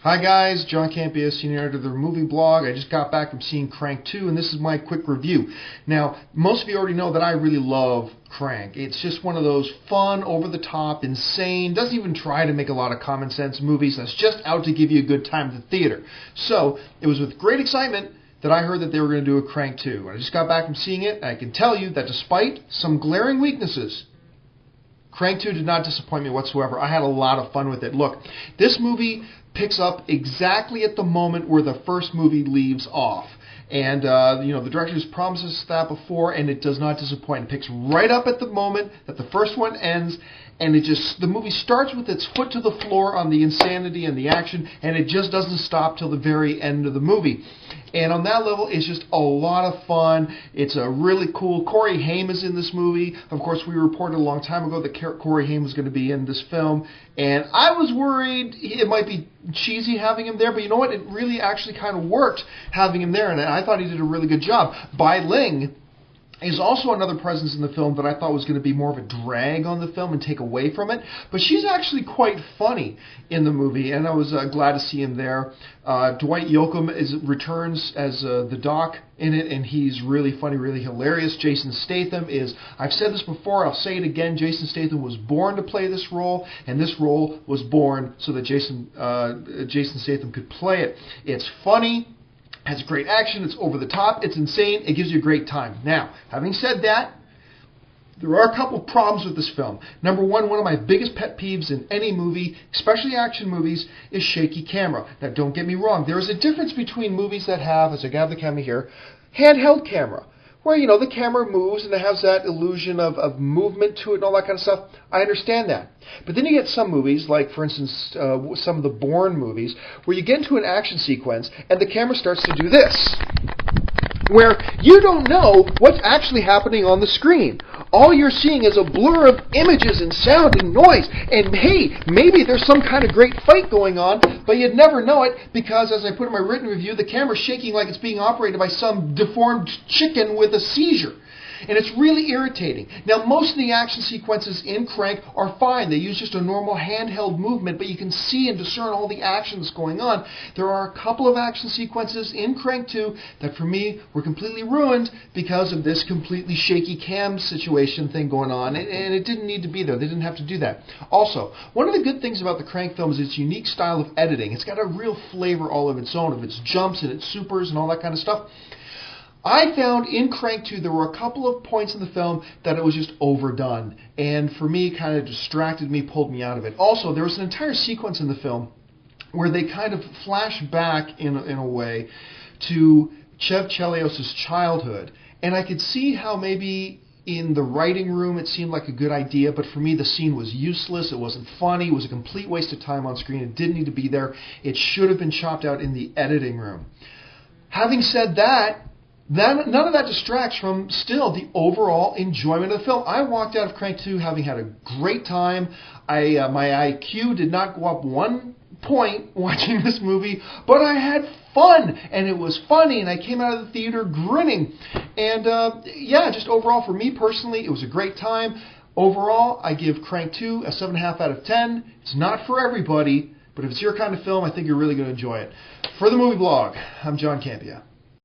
Hi guys, John Campea, senior editor of the movie blog. I just got back from seeing Crank 2, and this is my quick review. Now, most of you already know that I really love Crank. It's just one of those fun, over-the-top, insane, doesn't even try to make a lot of common sense movies. That's just out to give you a good time at the theater. So, it was with great excitement that I heard that they were going to do a Crank 2. I just got back from seeing it, and I can tell you that despite some glaring weaknesses, Crank 2 did not disappoint me whatsoever. I had a lot of fun with it. Look, this movie picks up exactly at the moment where the first movie leaves off. And, the director has promised us that before, and it does not disappoint. It picks right up at the moment that the first one ends, and the movie starts with its foot to the floor on the insanity and the action, and it just doesn't stop till the very end of the movie. And on that level, it's just a lot of fun. It's a really cool. Haim is in this movie. Of course, we reported a long time ago that Haim was going to be in this film, and I was worried it might be cheesy having him there, but you know what? It really actually kind of worked having him there, and I thought he did a really good job. Bai Ling is also another presence in the film that I thought was going to be more of a drag on the film and take away from it. But she's actually quite funny in the movie, and I was glad to see him there. Dwight Yoakam returns as the Doc in it, and he's really funny, really hilarious. Jason Statham is, I've said this before, I'll say it again, Jason Statham was born to play this role, and this role was born so that Jason Statham could play it. It's funny. Has great action, it's over the top, it's insane, it gives you a great time. Now, having said that, there are a couple problems with this film. Number one of my biggest pet peeves in any movie, especially action movies, is shaky camera. Now, don't get me wrong, there is a difference between movies that have, as I have the camera here, handheld camera, where, the camera moves and it has that illusion of movement to it and all that kind of stuff. I understand that. But then you get some movies, like, for instance, some of the Bourne movies, where you get into an action sequence and the camera starts to do this, where you don't know what's actually happening on the screen. All you're seeing is a blur of images and sound and noise. And hey, maybe there's some kind of great fight going on, but you'd never know it because, as I put in my written review, the camera's shaking like it's being operated by some deformed chicken with a seizure. And it's really irritating. Now, most of the action sequences in Crank are fine. They use just a normal handheld movement, but you can see and discern all the action that's going on. There are a couple of action sequences in Crank 2 that, for me, were completely ruined because of this completely shaky cam situation thing going on, and it didn't need to be there. They didn't have to do that. Also, one of the good things about the Crank film is its unique style of editing. It's got a real flavor all of its own, of its jumps and its supers and all that kind of stuff. I found in Crank 2 there were a couple of points in the film that it was just overdone, and for me kind of distracted me, pulled me out of it. Also, there was an entire sequence in the film where they kind of flash back in a way to Chev Chelios' childhood, and I could see how maybe in the writing room it seemed like a good idea, but for me the scene was useless, it wasn't funny, it was a complete waste of time on screen, it didn't need to be there, it should have been chopped out in the editing room. Having said that, none of that distracts from still the overall enjoyment of the film. I walked out of Crank 2 having had a great time. My IQ did not go up 1 point watching this movie, but I had fun, and it was funny, and I came out of the theater grinning. And just overall, for me personally, it was a great time. Overall, I give Crank 2 a 7.5 out of 10. It's not for everybody, but if it's your kind of film, I think you're really going to enjoy it. For the movie blog, I'm John Campea.